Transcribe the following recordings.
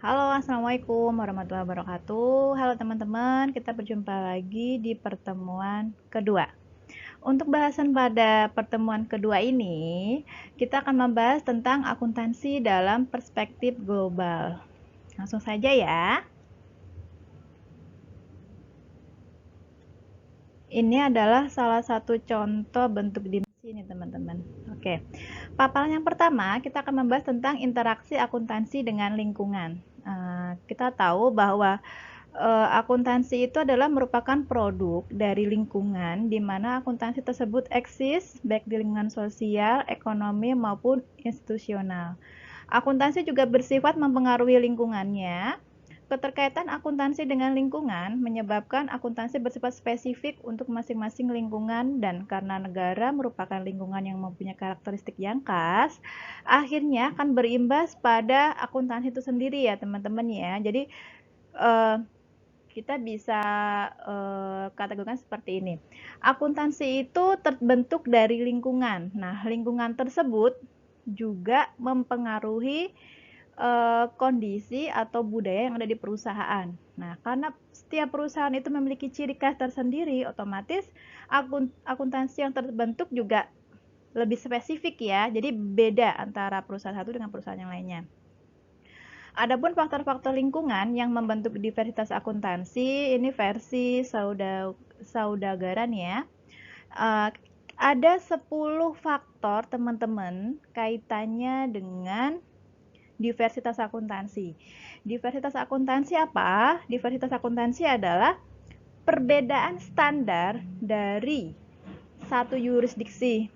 Halo, assalamualaikum warahmatullahi wabarakatuh. Halo teman-teman, kita berjumpa lagi di pertemuan kedua. Untuk bahasan pada pertemuan kedua ini, kita akan membahas tentang akuntansi dalam perspektif global. Langsung saja ya. Ini adalah salah satu contoh bentuk dimensi ini teman-teman. Oke, paparan yang pertama kita akan membahas tentang interaksi akuntansi dengan lingkungan. Kita tahu bahwa akuntansi itu adalah merupakan produk dari lingkungan di mana akuntansi tersebut eksis baik di lingkungan sosial, ekonomi maupun institusional. Akuntansi juga bersifat mempengaruhi lingkungannya. Keterkaitan akuntansi dengan lingkungan menyebabkan akuntansi bersifat spesifik untuk masing-masing lingkungan dan karena negara merupakan lingkungan yang mempunyai karakteristik yang khas, akhirnya akan berimbas pada akuntansi itu sendiri ya teman-teman ya. Jadi kita bisa kategorikan seperti ini. Akuntansi itu terbentuk dari lingkungan. Nah, lingkungan tersebut juga mempengaruhi kondisi atau budaya yang ada di perusahaan. Nah, karena setiap perusahaan itu memiliki ciri khas tersendiri, otomatis akuntansi yang terbentuk juga lebih spesifik ya. Jadi beda antara perusahaan satu dengan perusahaan yang lainnya. Adapun faktor-faktor lingkungan yang membentuk diversitas akuntansi, ini versi Saudagaran ya. Ada 10 faktor teman-teman kaitannya dengan diversitas akuntansi. Diversitas akuntansi apa? Diversitas akuntansi adalah perbedaan standar dari satu yurisdiksi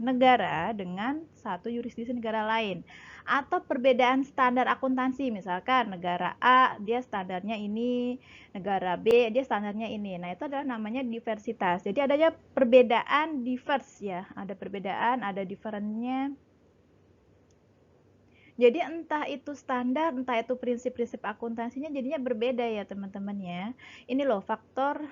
negara dengan satu yurisdiksi negara lain, atau perbedaan standar akuntansi, misalkan negara A dia standarnya ini, negara B dia standarnya ini. Nah, itu adalah namanya diversitas. Jadi adanya perbedaan diverse ya, ada perbedaan, ada differentnya. Jadi entah itu standar, entah itu prinsip-prinsip akuntansinya jadinya berbeda ya teman-teman ya. Ini loh faktor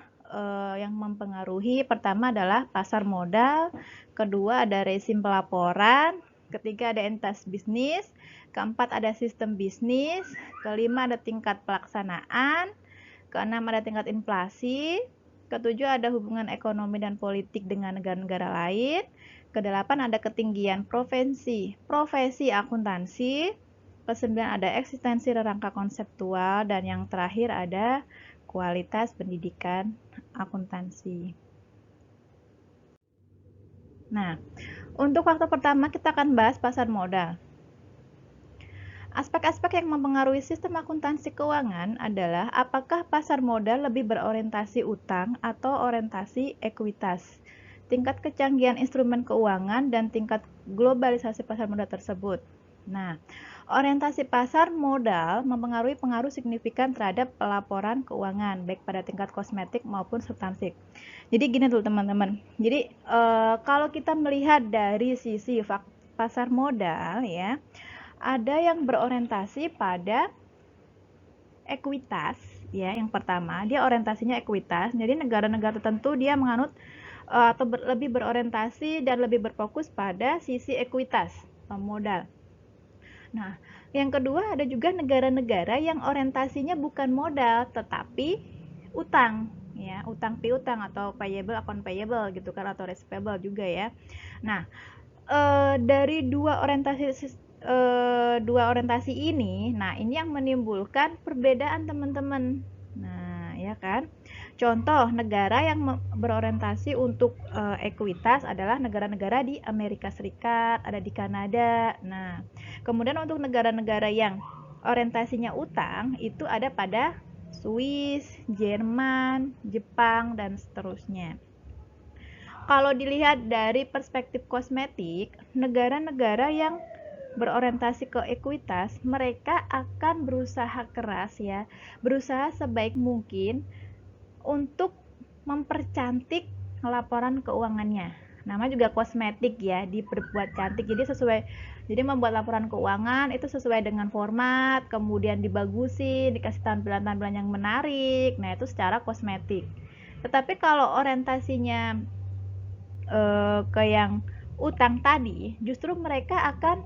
yang mempengaruhi. Pertama adalah pasar modal, kedua ada rezim pelaporan, ketiga ada entitas bisnis, keempat ada sistem bisnis, kelima ada tingkat pelaksanaan, keenam ada tingkat inflasi, ketujuh ada hubungan ekonomi dan politik dengan negara-negara lain, kedelapan ada ketinggian profesi akuntansi, kesembilan ada eksistensi rangka konseptual, dan yang terakhir ada kualitas pendidikan akuntansi. Nah, untuk faktor pertama kita akan bahas pasar modal. Aspek-aspek yang mempengaruhi sistem akuntansi keuangan adalah apakah pasar modal lebih berorientasi utang atau orientasi ekuitas, tingkat kecanggihan instrumen keuangan, dan tingkat globalisasi pasar modal tersebut. Nah, orientasi pasar modal mempengaruhi pengaruh signifikan terhadap pelaporan keuangan, baik pada tingkat kosmetik maupun substansif. Jadi gini dulu teman-teman. Jadi kalau kita melihat dari sisi pasar modal ya, ada yang berorientasi pada ekuitas ya. Yang pertama, dia orientasinya ekuitas. Jadi negara-negara tertentu dia menganut atau lebih berorientasi dan lebih berfokus pada sisi ekuitas pemodal. Nah, yang kedua ada juga negara-negara yang orientasinya bukan modal tetapi utang ya, utang piutang atau payable account payable gitu kan, atau receivable juga ya. Nah, dari dua orientasi ini, nah ini yang menimbulkan perbedaan teman-teman. Nah, ya kan? Contoh negara yang berorientasi untuk ekuitas adalah negara-negara di Amerika Serikat, ada di Kanada. Nah, kemudian untuk negara-negara yang orientasinya utang itu ada pada Swiss, Jerman, Jepang, dan seterusnya. Kalau dilihat dari perspektif kosmetik, negara-negara yang berorientasi ke ekuitas, mereka akan berusaha keras ya, berusaha sebaik mungkin untuk mempercantik laporan keuangannya. Nama juga kosmetik ya, diperbuat cantik. Jadi membuat laporan keuangan itu sesuai dengan format, kemudian dibagusin, dikasih tampilan-tampilan yang menarik. Nah, itu secara kosmetik. Tetapi kalau orientasinya ke yang utang tadi, justru mereka akan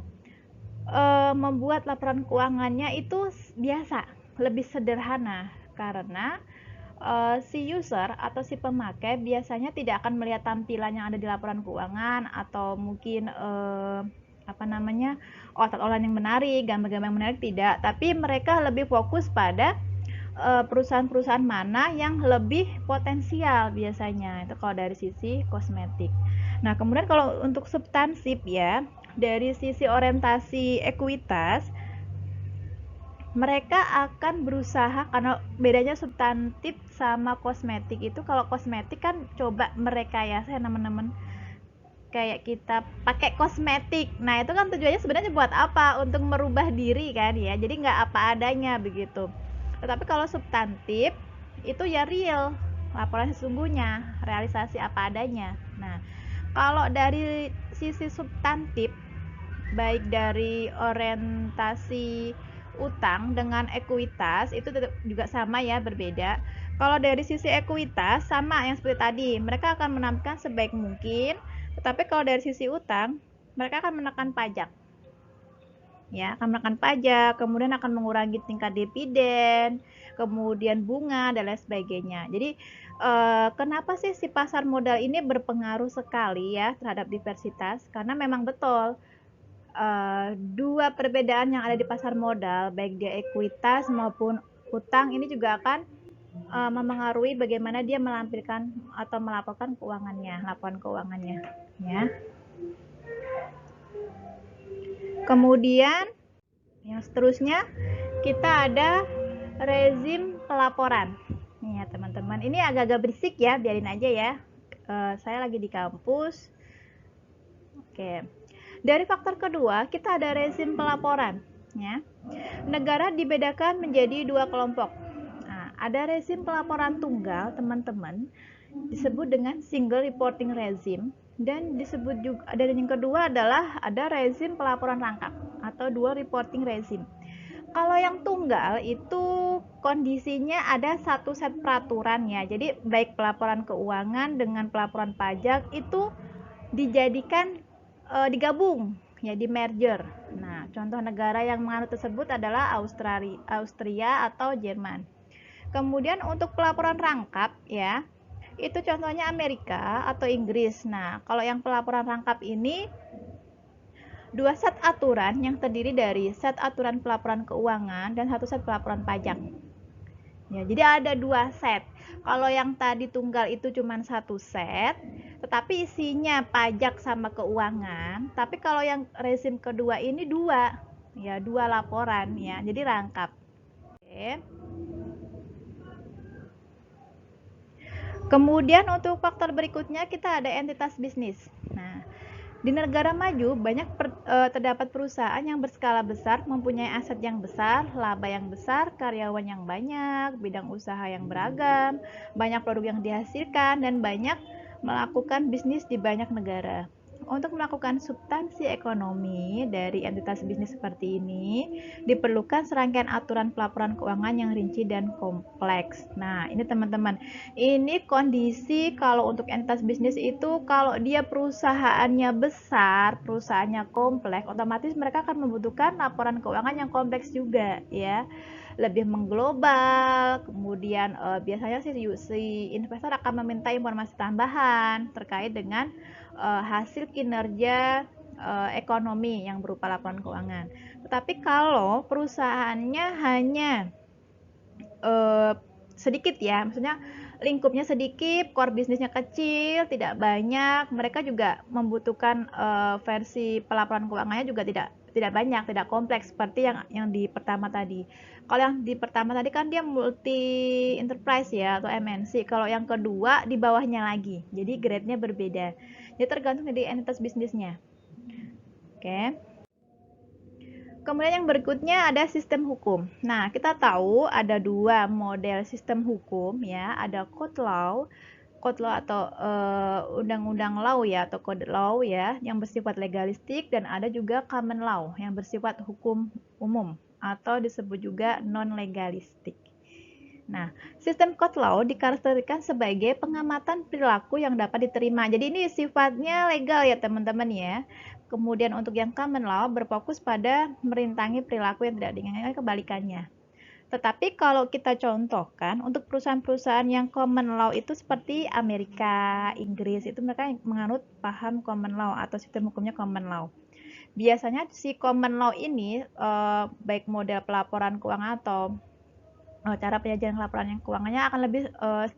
membuat laporan keuangannya itu biasa, lebih sederhana karena si user atau si pemakai biasanya tidak akan melihat tampilan yang ada di laporan keuangan atau mungkin apa namanya, otak-otak yang menarik, gambar-gambar yang menarik, tidak, tapi mereka lebih fokus pada perusahaan-perusahaan mana yang lebih potensial biasanya, itu kalau dari sisi kosmetik. Nah, kemudian kalau untuk substansif ya, dari sisi orientasi ekuitas, mereka akan berusaha, karena bedanya substantif sama kosmetik itu, kalau kosmetik kan coba merekayasa ya teman-teman, kayak kita pakai kosmetik. Nah, itu kan tujuannya sebenarnya buat apa? Untuk merubah diri kan ya. Jadi nggak apa adanya begitu. Tetapi kalau substantif itu ya real, laporan sesungguhnya, realisasi apa adanya. Nah, kalau dari sisi substantif, baik dari orientasi utang dengan ekuitas itu juga sama ya, berbeda. Kalau dari sisi ekuitas sama yang seperti tadi, mereka akan menampilkan sebaik mungkin, tetapi kalau dari sisi utang, mereka akan menekan pajak. Ya, akan menekan pajak, kemudian akan mengurangi tingkat dividen, kemudian bunga dan lain sebagainya. Jadi kenapa sih si pasar modal ini berpengaruh sekali ya terhadap diversitas? Karena memang betul dua perbedaan yang ada di pasar modal, baik dia ekuitas maupun utang, ini juga akan memengaruhi bagaimana dia melampirkan atau melaporkan keuangannya, laporan keuangannya, ya. Kemudian yang seterusnya kita ada rezim pelaporan. Nih ya teman-teman, ini agak-agak berisik ya, biarin aja ya. Saya lagi di kampus. Oke. Dari faktor kedua, kita ada rezim pelaporan. Ya. Negara dibedakan menjadi dua kelompok. Nah, ada rezim pelaporan tunggal, teman-teman, disebut dengan single reporting regime, dan disebut juga, dan yang kedua adalah ada rezim pelaporan rangkap atau dual reporting regime. Kalau yang tunggal itu kondisinya ada satu set peraturan ya. Jadi baik pelaporan keuangan dengan pelaporan pajak itu dijadikan digabung ya, di merger. Nah, contoh negara yang menganut tersebut adalah Austria atau Jerman. Kemudian untuk pelaporan rangkap ya, itu contohnya Amerika atau Inggris. Nah, kalau yang pelaporan rangkap ini dua set aturan yang terdiri dari set aturan pelaporan keuangan dan satu set pelaporan pajak. Ya, jadi ada dua set. Kalau yang tadi tunggal itu cuma satu set, tetapi isinya pajak sama keuangan. Tapi kalau yang rezim kedua ini dua, ya dua laporan ya, jadi rangkap. Oke. Kemudian untuk faktor berikutnya kita ada entitas bisnis. Nah, di negara maju banyak terdapat perusahaan yang berskala besar, mempunyai aset yang besar, laba yang besar, karyawan yang banyak, bidang usaha yang beragam, banyak produk yang dihasilkan, dan banyak melakukan bisnis di banyak negara. Untuk melakukan substansi ekonomi dari entitas bisnis seperti ini, diperlukan serangkaian aturan pelaporan keuangan yang rinci dan kompleks. Nah, ini teman-teman, ini kondisi kalau untuk entitas bisnis itu kalau dia perusahaannya besar, perusahaannya kompleks, otomatis mereka akan membutuhkan laporan keuangan yang kompleks juga ya, lebih mengglobal. Kemudian biasanya si investor akan meminta informasi tambahan terkait dengan hasil kinerja ekonomi yang berupa laporan keuangan. Tetapi kalau perusahaannya hanya sedikit ya, maksudnya lingkupnya sedikit, core bisnisnya kecil, tidak banyak, mereka juga membutuhkan versi pelaporan keuangannya juga tidak banyak, tidak kompleks seperti yang di pertama tadi. Kalau yang di pertama tadi kan dia multi enterprise ya atau MNC. Kalau yang kedua di bawahnya lagi. Jadi grade-nya berbeda. Jadi tergantung dari entitas bisnisnya. Oke. Kemudian yang berikutnya ada sistem hukum. Nah, kita tahu ada dua model sistem hukum ya, ada code law atau undang-undang law ya, atau code law ya, yang bersifat legalistik, dan ada juga common law yang bersifat hukum umum atau disebut juga non legalistik. Nah, sistem code law dikarakterikan sebagai pengamatan perilaku yang dapat diterima. Jadi ini sifatnya legal ya teman-teman ya. Kemudian untuk yang common law berfokus pada merintangi perilaku yang tidak diinginkan, kebalikannya. Tetapi kalau kita contohkan untuk perusahaan-perusahaan yang common law itu seperti Amerika, Inggris, itu mereka menganut paham common law atau sistem hukumnya common law. Biasanya si common law ini baik model pelaporan keuangan atau cara penyajian laporan yang keuangannya akan lebih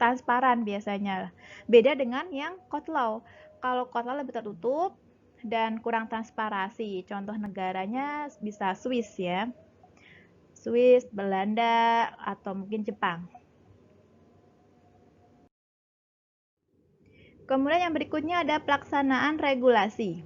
transparan biasanya. Beda dengan yang code law. Kalau code law lebih tertutup dan kurang transparansi. Contoh negaranya bisa Swiss ya. Swiss, Belanda, atau mungkin Jepang. Kemudian yang berikutnya ada pelaksanaan regulasi.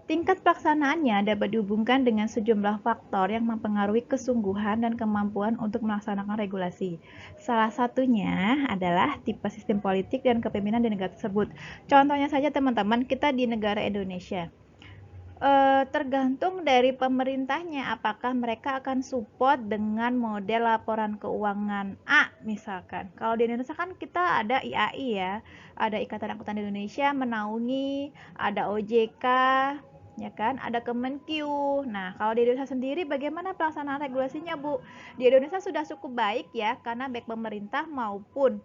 Tingkat pelaksanaannya dapat dihubungkan dengan sejumlah faktor yang mempengaruhi kesungguhan dan kemampuan untuk melaksanakan regulasi. Salah satunya adalah tipe sistem politik dan kepemimpinan di negara tersebut. Contohnya saja teman-teman, kita di negara Indonesia. Tergantung dari pemerintahnya, apakah mereka akan support dengan model laporan keuangan A misalkan. Kalau di Indonesia kan kita ada IAI ya, ada Ikatan Akuntan Indonesia menaungi, ada OJK, ya kan, ada Kemenkyu. Nah, kalau di Indonesia sendiri bagaimana pelaksanaan regulasinya, Bu? Di Indonesia sudah cukup baik ya, karena baik pemerintah maupun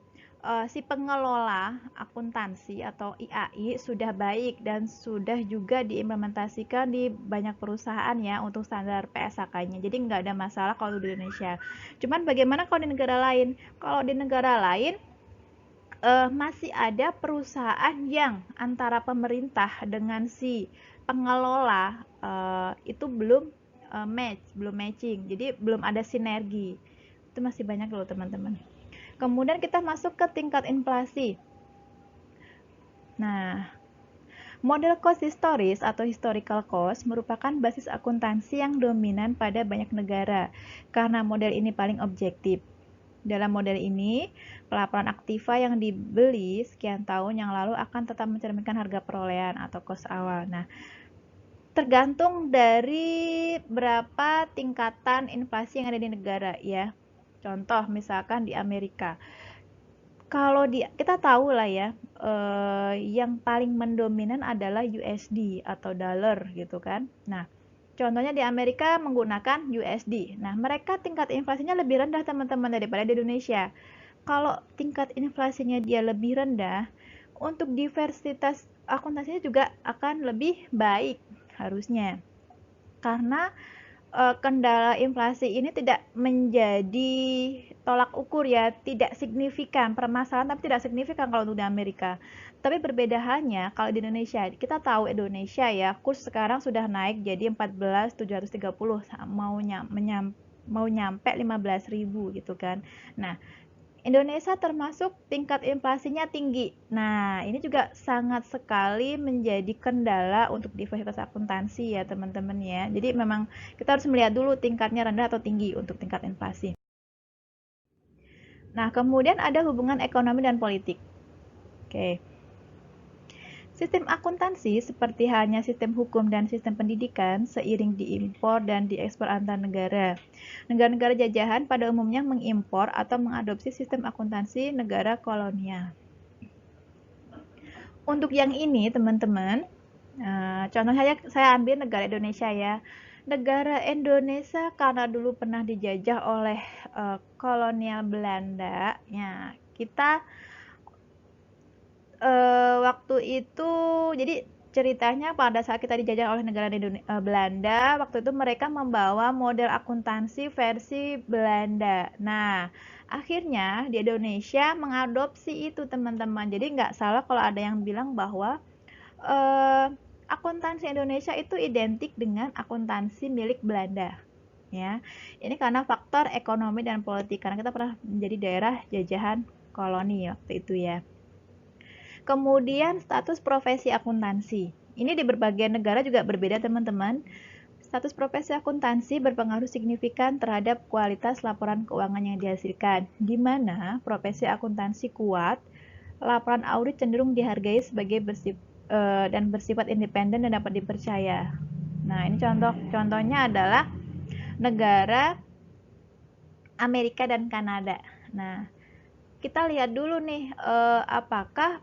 si pengelola akuntansi atau IAI sudah baik dan sudah juga diimplementasikan di banyak perusahaan ya untuk standar PSAK-nya. Jadi nggak ada masalah kalau di Indonesia. Cuman bagaimana kalau di negara lain? Kalau di negara lain masih ada perusahaan yang antara pemerintah dengan si pengelola itu belum belum matching. Jadi belum ada sinergi. Itu masih banyak loh teman-teman. Kemudian kita masuk ke tingkat inflasi. Nah, model cost historis atau historical cost merupakan basis akuntansi yang dominan pada banyak negara karena model ini paling objektif. Dalam model ini, pelaporan aktiva yang dibeli sekian tahun yang lalu akan tetap mencerminkan harga perolehan atau cost awal. Nah, tergantung dari berapa tingkatan inflasi yang ada di negara ya. Contoh misalkan di Amerika. Kalau kita tahu lah ya, yang paling mendominan adalah USD atau dollar gitu kan. Nah, contohnya di Amerika menggunakan USD. Nah, mereka tingkat inflasinya lebih rendah teman-teman daripada di Indonesia. Kalau tingkat inflasinya dia lebih rendah, untuk diversitas akuntansinya juga akan lebih baik harusnya. Karena kendala inflasi ini tidak menjadi tolak ukur ya, tidak signifikan permasalahan, tapi tidak signifikan kalau untuk di Amerika. Tapi berbeda halnya kalau di Indonesia. Kita tahu Indonesia ya, kurs sekarang sudah naik jadi 14.730, mau nyampe 15.000 gitu kan. Nah, Indonesia termasuk tingkat inflasinya tinggi. Nah, ini juga sangat sekali menjadi kendala untuk diversitas akuntansi ya teman-teman ya. Jadi memang kita harus melihat dulu tingkatnya rendah atau tinggi untuk tingkat inflasi. Nah, kemudian ada hubungan ekonomi dan politik. Oke. Sistem akuntansi seperti halnya sistem hukum dan sistem pendidikan seiring diimpor dan diekspor antar negara. Negara-negara jajahan pada umumnya mengimpor atau mengadopsi sistem akuntansi negara kolonial. Untuk yang ini teman-teman, contohnya saya ambil negara Indonesia ya. Negara Indonesia karena dulu pernah dijajah oleh kolonial Belanda, ya kita waktu itu jadi ceritanya pada saat kita dijajah oleh negara Belanda, waktu itu mereka membawa model akuntansi versi Belanda. Nah, akhirnya di Indonesia mengadopsi itu teman-teman. Jadi nggak salah kalau ada yang bilang bahwa akuntansi Indonesia itu identik dengan akuntansi milik Belanda. Ya, ini karena faktor ekonomi dan politik karena kita pernah menjadi daerah jajahan koloni waktu itu ya. Kemudian status profesi akuntansi. Ini di berbagai negara juga berbeda teman-teman. Status profesi akuntansi berpengaruh signifikan terhadap kualitas laporan keuangan yang dihasilkan. Di mana profesi akuntansi kuat, laporan audit cenderung dihargai sebagai bersifat independen dan dapat dipercaya. Nah, ini contohnya adalah negara Amerika dan Kanada. Nah, kita lihat dulu nih apakah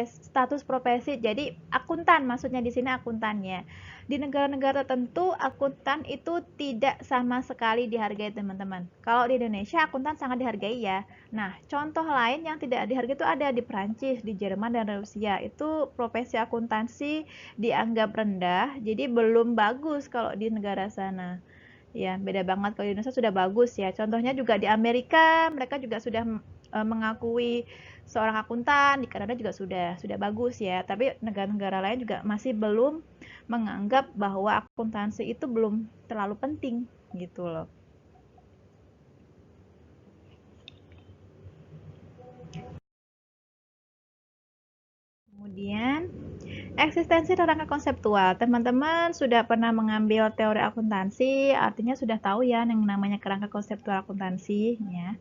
status profesi. Jadi akuntan, maksudnya di sini akuntannya. Di negara-negara tertentu akuntan itu tidak sama sekali dihargai, teman-teman. Kalau di Indonesia akuntan sangat dihargai ya. Nah, contoh lain yang tidak dihargai itu ada di Perancis, di Jerman, dan Rusia. Itu profesi akuntansi dianggap rendah, jadi belum bagus kalau di negara sana. Ya, beda banget. Kalau di Indonesia sudah bagus ya. Contohnya juga di Amerika, mereka juga sudah mengakui seorang akuntan. Di Kanada juga sudah bagus ya. Tapi negara-negara lain juga masih belum menganggap bahwa akuntansi itu belum terlalu penting gitu loh. Kemudian eksistensi rangka konseptual. Teman-teman sudah pernah mengambil teori akuntansi, artinya sudah tahu ya yang namanya kerangka konseptual akuntansi ya.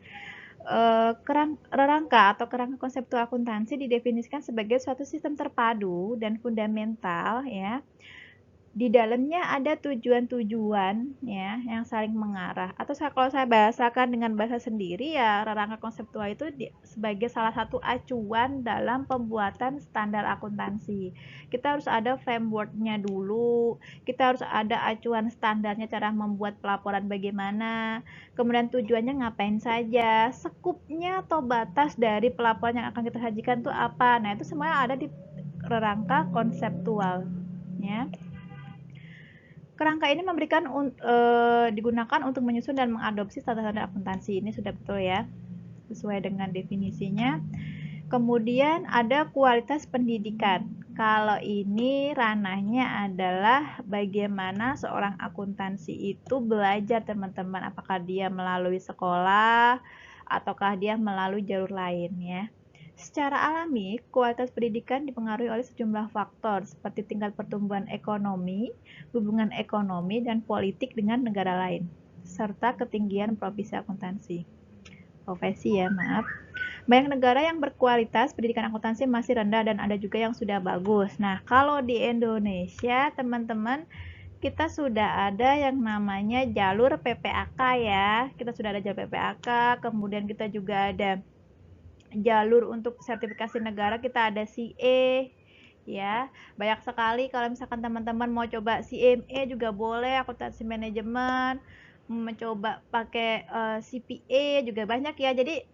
Rangka atau kerangka konseptual akuntansi didefinisikan sebagai suatu sistem terpadu dan fundamental ya. Di dalamnya ada tujuan-tujuan ya yang saling mengarah, atau kalau saya bahasakan dengan bahasa sendiri ya, rangka konseptual itu sebagai salah satu acuan dalam pembuatan standar akuntansi. Kita harus ada frameworknya dulu, kita harus ada acuan standarnya, cara membuat pelaporan bagaimana, kemudian tujuannya ngapain saja, sekupnya atau batas dari pelaporan yang akan kita sajikan itu apa. Nah, itu semuanya ada di rangka konseptual ya. Kerangka ini digunakan untuk menyusun dan mengadopsi standar-standar akuntansi. Ini sudah betul ya, sesuai dengan definisinya. Kemudian ada kualitas pendidikan. Kalau ini ranahnya adalah bagaimana seorang akuntansi itu belajar, teman-teman. Apakah dia melalui sekolah ataukah dia melalui jalur lain ya. Secara alami, kualitas pendidikan dipengaruhi oleh sejumlah faktor seperti tingkat pertumbuhan ekonomi, hubungan ekonomi dan politik dengan negara lain, serta ketinggian profesi akuntansi. Profesi ya, maaf. Banyak negara yang berkualitas pendidikan akuntansi masih rendah dan ada juga yang sudah bagus. Nah, kalau di Indonesia, teman-teman, kita sudah ada yang namanya jalur PPAK ya. Kita sudah ada jalur PPAK, kemudian kita juga ada jalur untuk sertifikasi negara, kita ada CA ya. Banyak sekali, kalau misalkan teman-teman mau coba CMA juga boleh, akuntansi manajemen, mencoba pakai CPA juga banyak ya. Jadi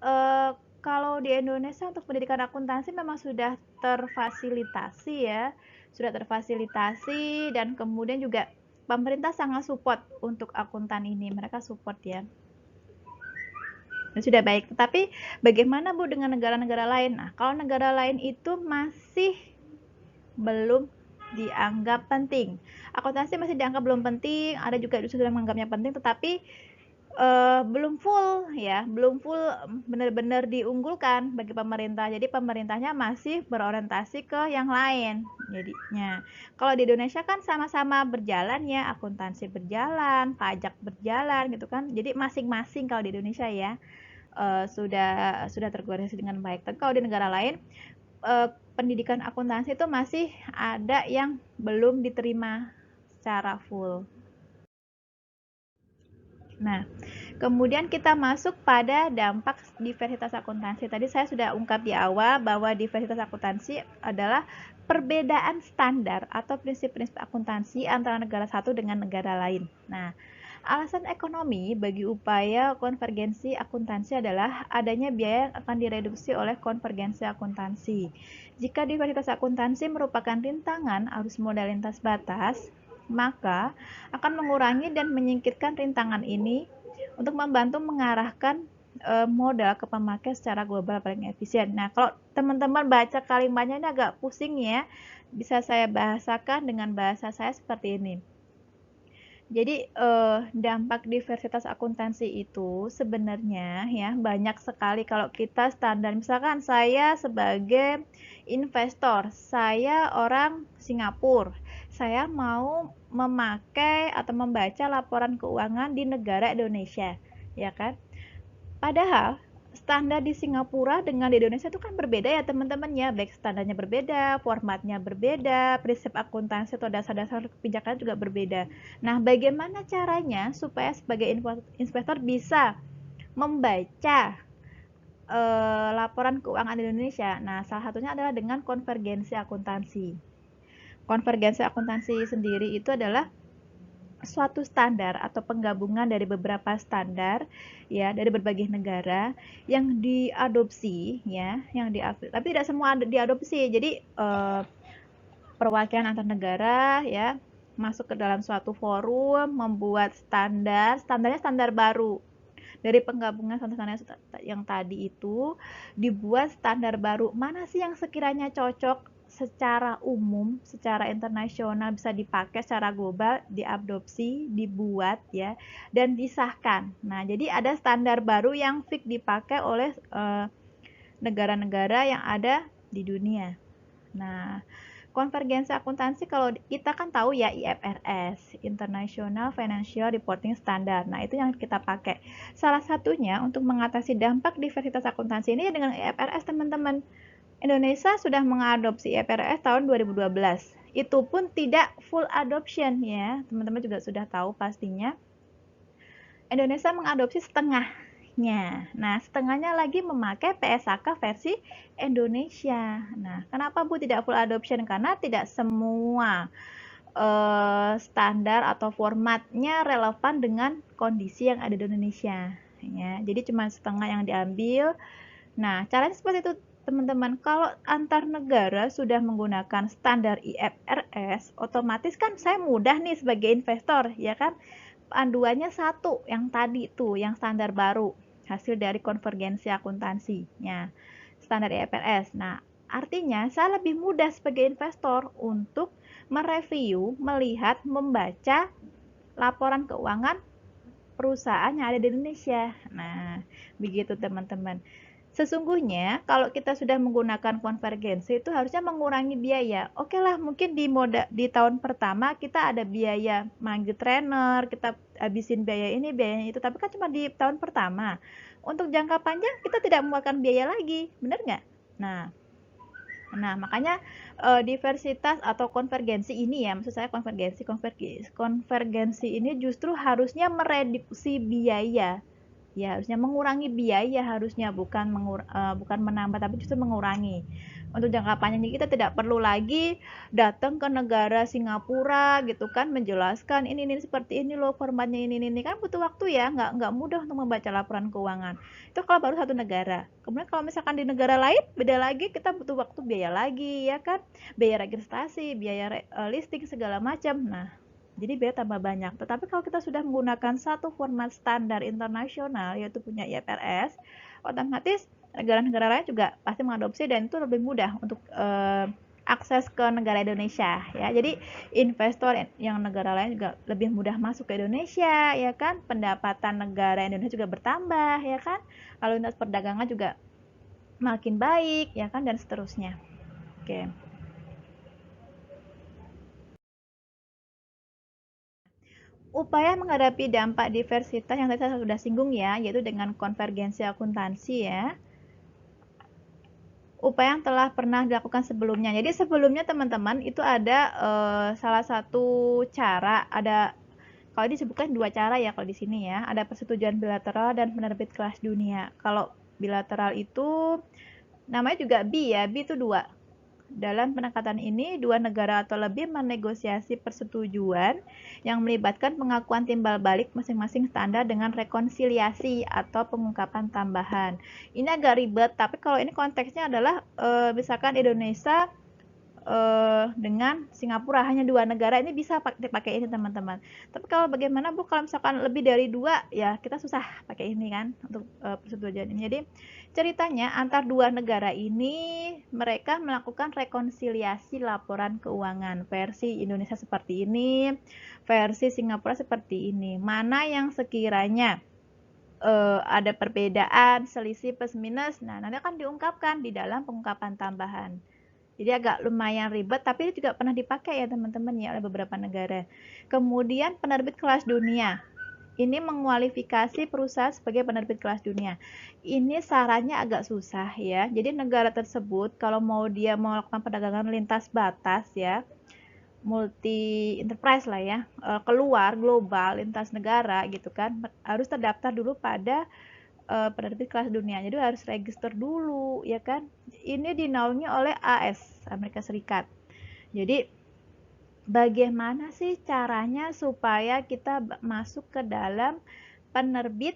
kalau di Indonesia untuk pendidikan akuntansi memang sudah terfasilitasi ya, sudah terfasilitasi, dan kemudian juga pemerintah sangat support untuk akuntan ini, mereka support ya. Sudah baik. Tetapi bagaimana Bu dengan negara-negara lain? Nah, kalau negara lain itu masih belum dianggap penting. Akuntansi masih dianggap belum penting, ada juga sudah menganggapnya penting, tetapi belum full ya, belum full benar-benar diunggulkan bagi pemerintah. Jadi pemerintahnya masih berorientasi ke yang lain. Jadinya, kalau di Indonesia kan sama-sama berjalan ya, akuntansi berjalan, pajak berjalan gitu kan. Jadi masing-masing kalau di Indonesia ya sudah terkoordinasi dengan baik. Tapi kalau di negara lain pendidikan akuntansi itu masih ada yang belum diterima secara full. Nah, kemudian kita masuk pada dampak diversitas akuntansi. Tadi saya sudah ungkap di awal bahwa diversitas akuntansi adalah perbedaan standar atau prinsip-prinsip akuntansi antara negara satu dengan negara lain. Nah, alasan ekonomi bagi upaya konvergensi akuntansi adalah adanya biaya yang akan direduksi oleh konvergensi akuntansi. Jika diversitas akuntansi merupakan rintangan arus modal lintas batas, maka akan mengurangi dan menyingkirkan rintangan ini untuk membantu mengarahkan modal ke pemakai secara global paling efisien. Nah, kalau teman-teman baca kalimatnya ini agak pusing ya, bisa saya bahasakan dengan bahasa saya seperti ini. Jadi dampak diversitas akuntansi itu sebenarnya ya banyak sekali. Kalau kita standar, misalkan saya sebagai investor, saya orang Singapura, saya mau memakai atau membaca laporan keuangan di negara Indonesia, ya kan? Padahal standar di Singapura dengan di Indonesia itu kan berbeda ya teman-teman ya, baik standarnya berbeda, formatnya berbeda, prinsip akuntansi atau dasar-dasar kebijakan juga berbeda. Nah, bagaimana caranya supaya sebagai investor bisa membaca laporan keuangan Indonesia. Nah, salah satunya adalah dengan konvergensi akuntansi. Konvergensi akuntansi sendiri itu adalah suatu standar atau penggabungan dari beberapa standar ya dari berbagai negara yang diadopsi ya, tapi tidak semua diadopsi. Jadi perwakilan antar negara ya masuk ke dalam suatu forum membuat standarnya standar baru. Dari penggabungan standar yang tadi itu dibuat standar baru, mana sih yang sekiranya cocok secara umum, secara internasional bisa dipakai secara global, diadopsi, dibuat ya, dan disahkan. Nah, jadi ada standar baru yang fix dipakai oleh negara-negara yang ada di dunia. Nah, konvergensi akuntansi kalau kita kan tahu ya IFRS, International Financial Reporting Standard. Nah, itu yang kita pakai. Salah satunya untuk mengatasi dampak diversitas akuntansi ini dengan IFRS, teman-teman. Indonesia sudah mengadopsi IFRS tahun 2012. Itu pun tidak full adoption ya. Teman-teman juga sudah tahu pastinya. Indonesia mengadopsi setengahnya. Nah, setengahnya lagi memakai PSAK versi Indonesia. Nah, kenapa Bu tidak full adoption? Karena tidak semua standar atau formatnya relevan dengan kondisi yang ada di Indonesia. Ya, jadi cuma setengah yang diambil. Nah, caranya seperti itu, teman-teman. Kalau antar negara sudah menggunakan standar IFRS, otomatis kan saya mudah nih sebagai investor, ya kan? Panduannya satu, yang tadi tuh, yang standar baru, hasil dari konvergensi akuntansinya, standar IFRS. Nah, artinya saya lebih mudah sebagai investor untuk mereview, melihat, membaca laporan keuangan perusahaan yang ada di Indonesia. Nah, begitu teman-teman. Sesungguhnya kalau kita sudah menggunakan konvergensi itu harusnya mengurangi biaya. Oke lah, mungkin di tahun pertama kita ada biaya manggil trainer, kita habisin biaya ini, biaya itu, tapi kan cuma di tahun pertama. Untuk jangka panjang kita tidak mengeluarkan biaya lagi, benar nggak? Nah, makanya diversitas atau konvergensi ini ya, maksud saya konvergensi ini justru harusnya mereduksi biaya. Ya, harusnya mengurangi biaya harusnya, bukan menambah tapi justru mengurangi. Untuk jangka panjang kita tidak perlu lagi datang ke negara Singapura gitu kan menjelaskan ini seperti ini loh formatnya ini kan butuh waktu ya, nggak mudah untuk membaca laporan keuangan. Itu kalau baru satu negara. Kemudian kalau misalkan di negara lain beda lagi, kita butuh waktu, biaya lagi ya kan, biaya registrasi, biaya listing segala macam. Nah, jadi biaya tambah banyak. Tetapi kalau kita sudah menggunakan satu format standar internasional, yaitu punya IFRS, otomatis negara-negara lain juga pasti mengadopsi dan itu lebih mudah untuk akses ke negara Indonesia ya. Jadi investor yang negara lain juga lebih mudah masuk ke Indonesia ya kan. Pendapatan negara Indonesia juga bertambah ya kan. Lalu lintas perdagangan juga makin baik ya kan, dan seterusnya. Oke. Upaya menghadapi dampak diversitas yang tadi saya sudah singgung ya, yaitu dengan konvergensi akuntansi ya. Upaya yang telah pernah dilakukan sebelumnya. Jadi sebelumnya teman-teman itu ada salah satu cara, ada kalau disebutkan dua cara ya kalau di sini ya, ada persetujuan bilateral dan penerbit kelas dunia. Kalau bilateral itu namanya juga B ya, B itu dua. Dalam pendekatan ini, dua negara atau lebih menegosiasi persetujuan yang melibatkan pengakuan timbal balik masing-masing standar dengan rekonsiliasi atau pengungkapan tambahan. Ini agak ribet, tapi kalau ini konteksnya adalah misalkan Indonesia dengan Singapura, hanya dua negara ini bisa pakai ini teman-teman. Tapi kalau bagaimana Bu kalau misalkan lebih dari dua, ya kita susah pakai ini kan untuk persetujuan ini. Jadi ceritanya antar dua negara ini mereka melakukan rekonsiliasi laporan keuangan, versi Indonesia seperti ini, versi Singapura seperti ini. Mana yang sekiranya ada perbedaan, selisih plus minus, nah nanti akan diungkapkan di dalam pengungkapan tambahan. Jadi agak lumayan ribet, tapi itu juga pernah dipakai ya teman-teman ya oleh beberapa negara. Kemudian penerbit kelas dunia. Ini mengualifikasi perusahaan sebagai penerbit kelas dunia. Ini syaratnya agak susah ya. Jadi negara tersebut kalau mau melakukan perdagangan lintas batas ya, multi enterprise lah ya, keluar global lintas negara gitu kan, harus terdaftar dulu pada penerbit kelas dunia. Jadi harus register dulu, ya kan? Ini dinaungi oleh AS, Amerika Serikat. Jadi bagaimana sih caranya supaya kita masuk ke dalam penerbit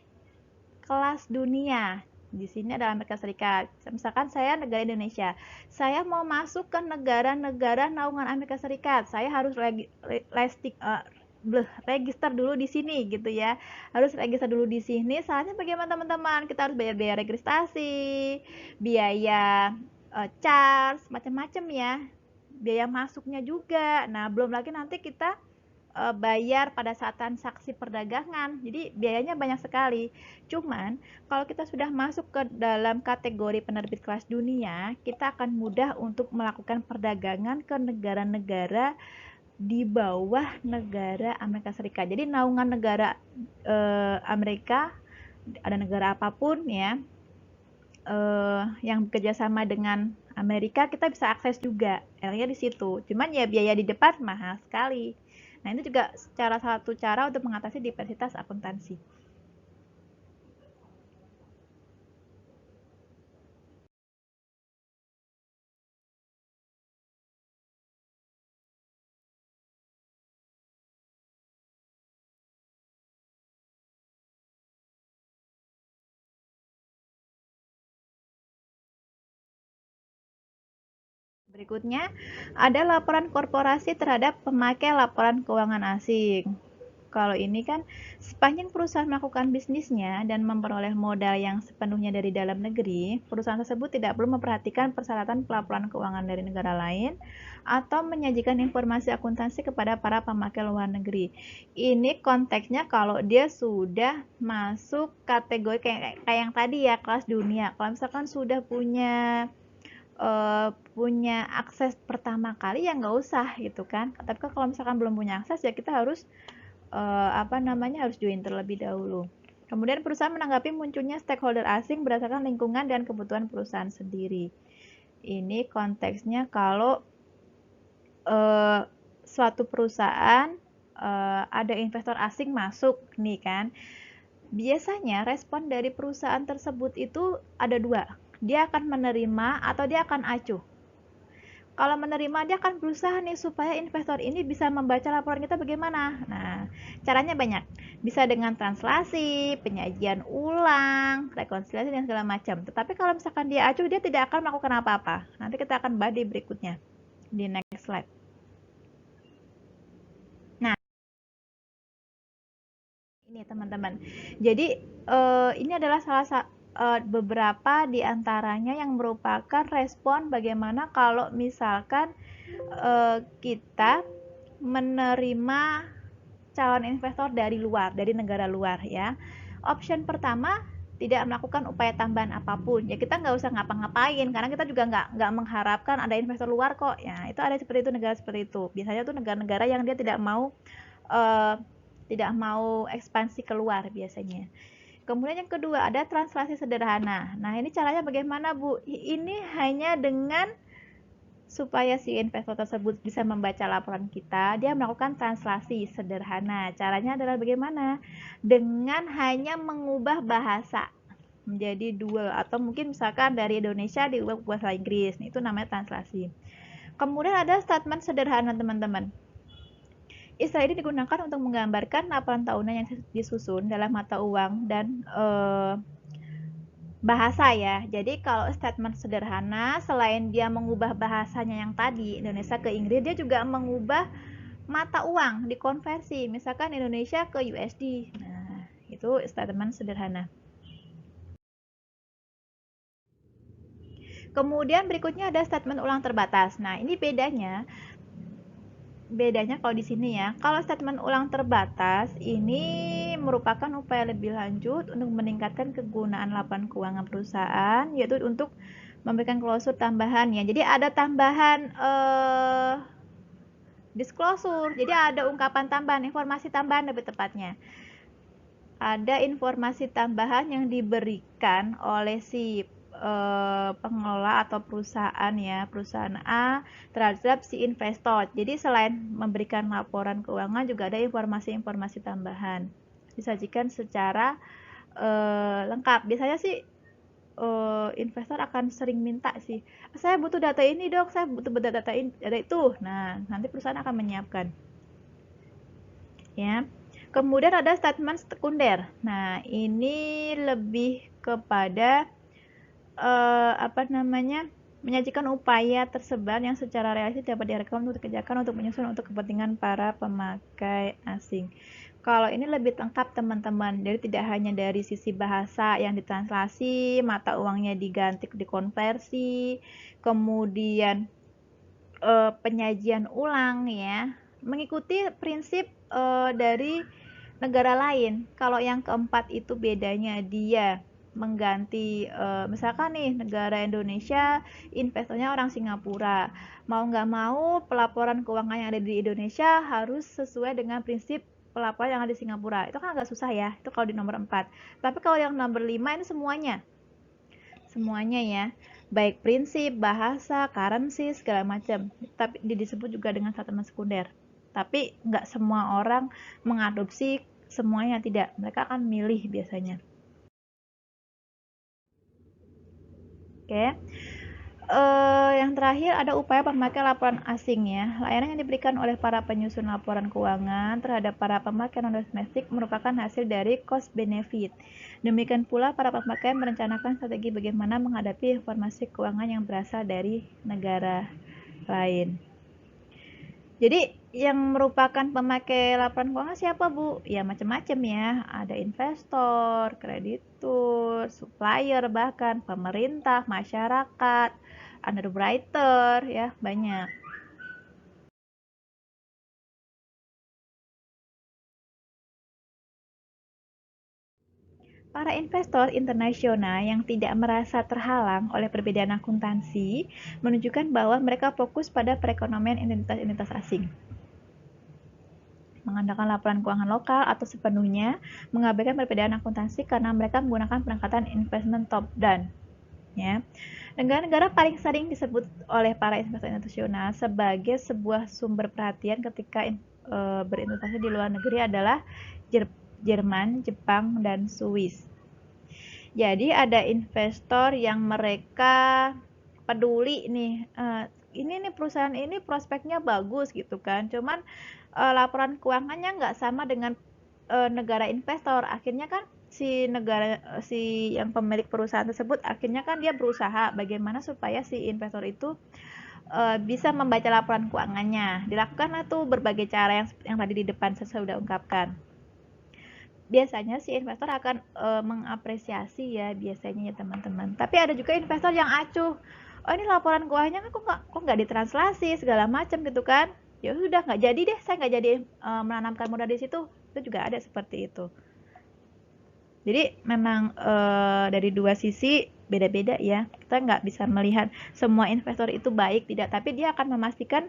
kelas dunia? Di sini adalah Amerika Serikat. Misalkan saya negara Indonesia, saya mau masuk ke negara-negara naungan Amerika Serikat, saya harus register dulu di sini gitu ya, harus register dulu di sini. Saatnya bagaimana teman-teman, kita harus bayar biaya registrasi, biaya charge, macam-macam ya, biaya masuknya juga. Nah belum lagi nanti kita bayar pada saat transaksi perdagangan, jadi biayanya banyak sekali. Cuman kalau kita sudah masuk ke dalam kategori penerbit kelas dunia, kita akan mudah untuk melakukan perdagangan ke negara-negara di bawah negara Amerika Serikat. Jadi naungan negara Amerika, ada negara apapun ya yang bekerjasama dengan Amerika, kita bisa akses juga, akhirnya di situ. Cuman ya biaya di depan mahal sekali. Nah, ini juga salah satu cara untuk mengatasi diversitas akuntansi. Berikutnya, ada laporan korporasi terhadap pemakai laporan keuangan asing. Kalau ini kan sepanjang perusahaan melakukan bisnisnya dan memperoleh modal yang sepenuhnya dari dalam negeri, perusahaan tersebut tidak perlu memperhatikan persyaratan pelaporan keuangan dari negara lain atau menyajikan informasi akuntansi kepada para pemakai luar negeri. Ini konteksnya kalau dia sudah masuk kategori kayak yang tadi ya, kelas dunia. Kalau misalkan sudah punya akses pertama kali ya nggak usah gitu kan. Tapi kalau misalkan belum punya akses ya kita harus harus join terlebih dahulu. Kemudian perusahaan menanggapi munculnya stakeholder asing berdasarkan lingkungan dan kebutuhan perusahaan sendiri. Ini konteksnya kalau suatu perusahaan ada investor asing masuk nih kan. Biasanya respon dari perusahaan tersebut itu ada dua. Dia akan menerima atau dia akan acuh. Kalau menerima, dia akan berusaha nih supaya investor ini bisa membaca laporan kita bagaimana. Nah, caranya banyak. Bisa dengan translasi, penyajian ulang, rekonsiliasi dan segala macam. Tetapi kalau misalkan dia acuh, dia tidak akan melakukan apa-apa. Nanti kita akan bahas di berikutnya, di next slide. Nah, ini teman-teman. Jadi ini adalah beberapa di antaranya yang merupakan respon bagaimana kalau misalkan kita menerima calon investor dari luar, dari negara luar ya. Option pertama, tidak melakukan upaya tambahan apapun. Ya kita nggak usah ngapa-ngapain karena kita juga nggak mengharapkan ada investor luar kok. Ya itu ada seperti itu, negara seperti itu. Biasanya tuh negara-negara yang dia tidak mau ekspansi keluar biasanya. Kemudian yang kedua ada translasi sederhana. Nah ini caranya bagaimana Bu? Ini hanya dengan supaya si investor tersebut bisa membaca laporan kita, dia melakukan translasi sederhana. Caranya adalah bagaimana? Dengan hanya mengubah bahasa menjadi dual atau mungkin misalkan dari Indonesia diubah ke bahasa Inggris. Itu namanya translasi. Kemudian ada statement sederhana teman-teman. Istilah ini digunakan untuk menggambarkan laporan tahunan yang disusun dalam mata uang dan bahasa ya. Jadi kalau statement sederhana, selain dia mengubah bahasanya yang tadi Indonesia ke Inggris, dia juga mengubah mata uang, dikonversi misalkan Indonesia ke USD. Nah, itu statement sederhana. Kemudian berikutnya ada statement ulang terbatas. Nah, ini bedanya kalau di sini ya, kalau statement ulang terbatas ini merupakan upaya lebih lanjut untuk meningkatkan kegunaan laporan keuangan perusahaan, yaitu untuk memberikan klausul tambahan ya. Jadi ada tambahan disclosure. Jadi ada ungkapan tambahan, informasi tambahan lebih tepatnya. Ada informasi tambahan yang diberikan oleh si pengelola atau perusahaan ya, perusahaan A terhadap si investor. Jadi selain memberikan laporan keuangan juga ada informasi-informasi tambahan disajikan secara lengkap. Biasanya sih investor akan sering minta sih, saya butuh data ini dong, saya butuh data ini, data itu. Nah, nanti perusahaan akan menyiapkan, ya. Kemudian ada statement sekunder. Nah, ini lebih kepada apa namanya, menyajikan upaya tersebar yang secara realistis dapat direkam untuk dikerjakan untuk menyusun untuk kepentingan para pemakai asing. Kalau ini lebih lengkap teman-teman, jadi tidak hanya dari sisi bahasa yang ditranslasi, mata uangnya diganti, dikonversi, kemudian penyajian ulang ya, mengikuti prinsip dari negara lain. Kalau yang keempat itu bedanya dia mengganti misalkan nih negara Indonesia investornya orang Singapura, mau nggak mau pelaporan keuangan yang ada di Indonesia harus sesuai dengan prinsip pelaporan yang ada di Singapura. Itu kan agak susah ya, itu kalau di nomor 4. Tapi kalau yang nomor 5 ini semuanya ya, baik prinsip, bahasa, currency, segala macam. Tapi disebut juga dengan statement sekunder. Tapi nggak semua orang mengadopsi semuanya, tidak. Mereka akan milih biasanya. Oke. Yang terakhir ada upaya pemakai laporan asing ya. Layanan yang diberikan oleh para penyusun laporan keuangan terhadap para pemakai non domestik merupakan hasil dari cost benefit. Demikian pula para pemakai merencanakan strategi bagaimana menghadapi informasi keuangan yang berasal dari negara lain. Jadi yang merupakan pemakai laporan keuangan siapa Bu? Ya macam-macam ya. Ada investor, kreditur, supplier, bahkan pemerintah, masyarakat, underwriter ya, banyak. Para investor internasional yang tidak merasa terhalang oleh perbedaan akuntansi menunjukkan bahwa mereka fokus pada perekonomian identitas asing, mengandalkan laporan keuangan lokal atau sepenuhnya mengabaikan perbedaan akuntansi karena mereka menggunakan pendekatan investment top down. Ya. Negara-negara paling sering disebut oleh para investor internasional sebagai sebuah sumber perhatian ketika berinvestasi di luar negeri adalah Jerman, Jepang, dan Swiss. Jadi ada investor yang mereka peduli nih, ini nih perusahaan ini prospeknya bagus gitu kan, cuman laporan keuangannya nggak sama dengan negara investor. Akhirnya kan si yang pemilik perusahaan tersebut akhirnya kan dia berusaha bagaimana supaya si investor itu bisa membaca laporan keuangannya. Dilakukanlah tuh berbagai cara yang tadi di depan saya sudah ungkapkan. Biasanya si investor akan mengapresiasi ya biasanya ya teman-teman. Tapi ada juga investor yang acuh. Oh ini laporan keuangannya kok nggak ditranslasi segala macam gitu kan? Ya sudah nggak jadi deh, saya nggak jadi menanamkan modal di situ. Itu juga ada seperti itu. Jadi memang dari dua sisi beda-beda ya. Kita nggak bisa melihat semua investor itu baik tidak, tapi dia akan memastikan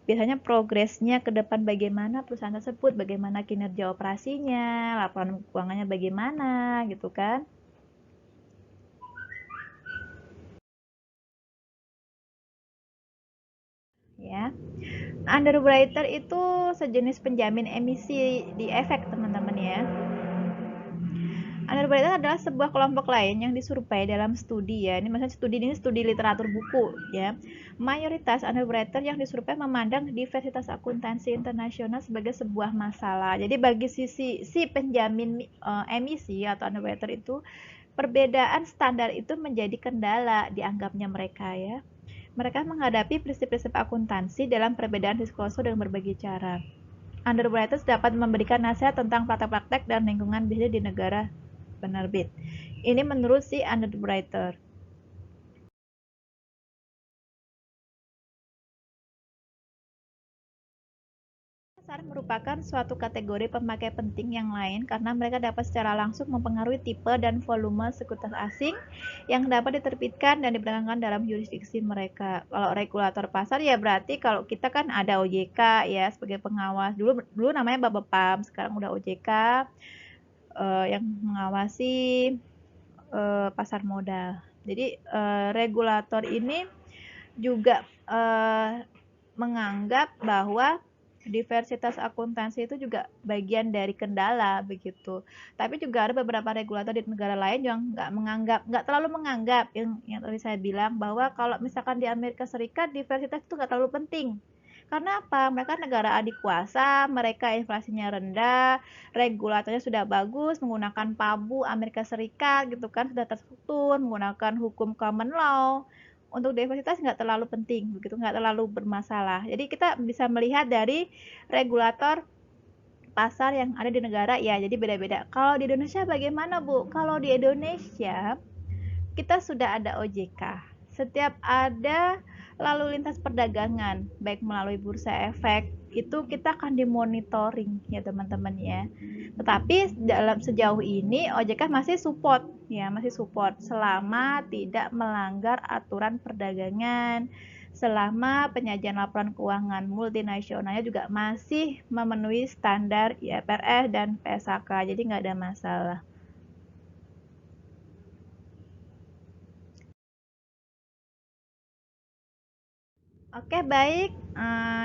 biasanya progresnya ke depan bagaimana perusahaan tersebut, bagaimana kinerja operasinya, laporan keuangannya bagaimana gitu kan. Ya. Underwriter itu sejenis penjamin emisi di efek teman-teman ya. Underwriter adalah sebuah kelompok lain yang disurvei dalam studi ya. Ini maksudnya studi ini studi literatur buku ya. Mayoritas underwriter yang disurvei memandang diversitas akuntansi internasional sebagai sebuah masalah. Jadi bagi si penjamin emisi atau underwriter itu perbedaan standar itu menjadi kendala dianggapnya mereka ya. Mereka menghadapi prinsip-prinsip akuntansi dalam perbedaan diskursus dengan berbagai cara. Underwriters dapat memberikan nasihat tentang praktek-praktek dan lingkungan bisnis di negara penerbit. Ini menurut si underwriter. Pasar merupakan suatu kategori pemakai penting yang lain karena mereka dapat secara langsung mempengaruhi tipe dan volume sekuritas asing yang dapat diterbitkan dan diperdagangkan dalam jurisdiksi mereka. Kalau regulator pasar ya berarti kalau kita kan ada OJK ya sebagai pengawas. Dulu namanya Bapepam, sekarang udah OJK yang mengawasi pasar modal. Jadi regulator ini juga menganggap bahwa diversitas akuntansi itu juga bagian dari kendala begitu. Tapi juga ada beberapa regulator di negara lain yang nggak terlalu menganggap yang tadi saya bilang bahwa kalau misalkan di Amerika Serikat diversitas itu nggak terlalu penting. Karena apa? Mereka negara adikuasa, mereka inflasinya rendah, regulatornya sudah bagus, menggunakan PABU Amerika Serikat gitu kan, sudah terstruktur, menggunakan hukum common law. Untuk diversitas nggak terlalu penting, begitu nggak terlalu bermasalah. Jadi kita bisa melihat dari regulator pasar yang ada di negara ya, jadi beda-beda. Kalau di Indonesia bagaimana Bu? Kalau di Indonesia kita sudah ada OJK. Setiap ada lalu lintas perdagangan, baik melalui bursa efek, itu kita akan dimonitoring ya teman-teman ya. Tetapi dalam sejauh ini OJK masih support ya, masih support selama tidak melanggar aturan perdagangan, selama penyajian laporan keuangan multinasionalnya juga masih memenuhi standar IFRS dan PSAK, jadi nggak ada masalah. Oke, baik.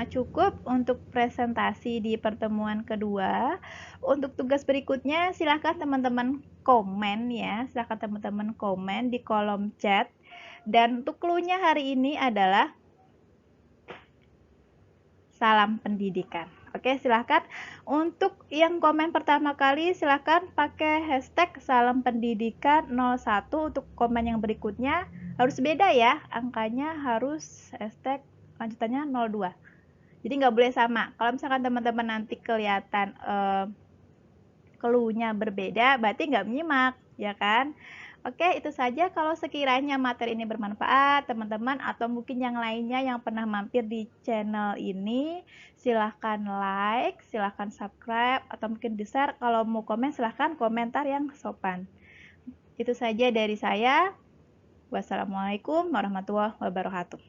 Cukup untuk presentasi di pertemuan kedua. Untuk tugas berikutnya, silahkan teman-teman komen ya. Silahkan teman-teman komen di kolom chat. Dan untuk clue-nya hari ini adalah salam pendidikan. Oke, silahkan. Untuk yang komen pertama kali, silahkan pakai hashtag salam pendidikan 01. Untuk komen yang berikutnya harus beda ya. Angkanya harus hashtag lanjutannya 02. Jadi nggak boleh sama. Kalau misalkan teman-teman nanti kelihatan clue-nya berbeda, berarti nggak menyimak, ya kan? Oke, itu saja. Kalau sekiranya materi ini bermanfaat, teman-teman, atau mungkin yang lainnya yang pernah mampir di channel ini, silahkan like, silahkan subscribe, atau mungkin di-share. Kalau mau komen, silahkan komentar yang sopan. Itu saja dari saya. Wassalamualaikum warahmatullahi wabarakatuh.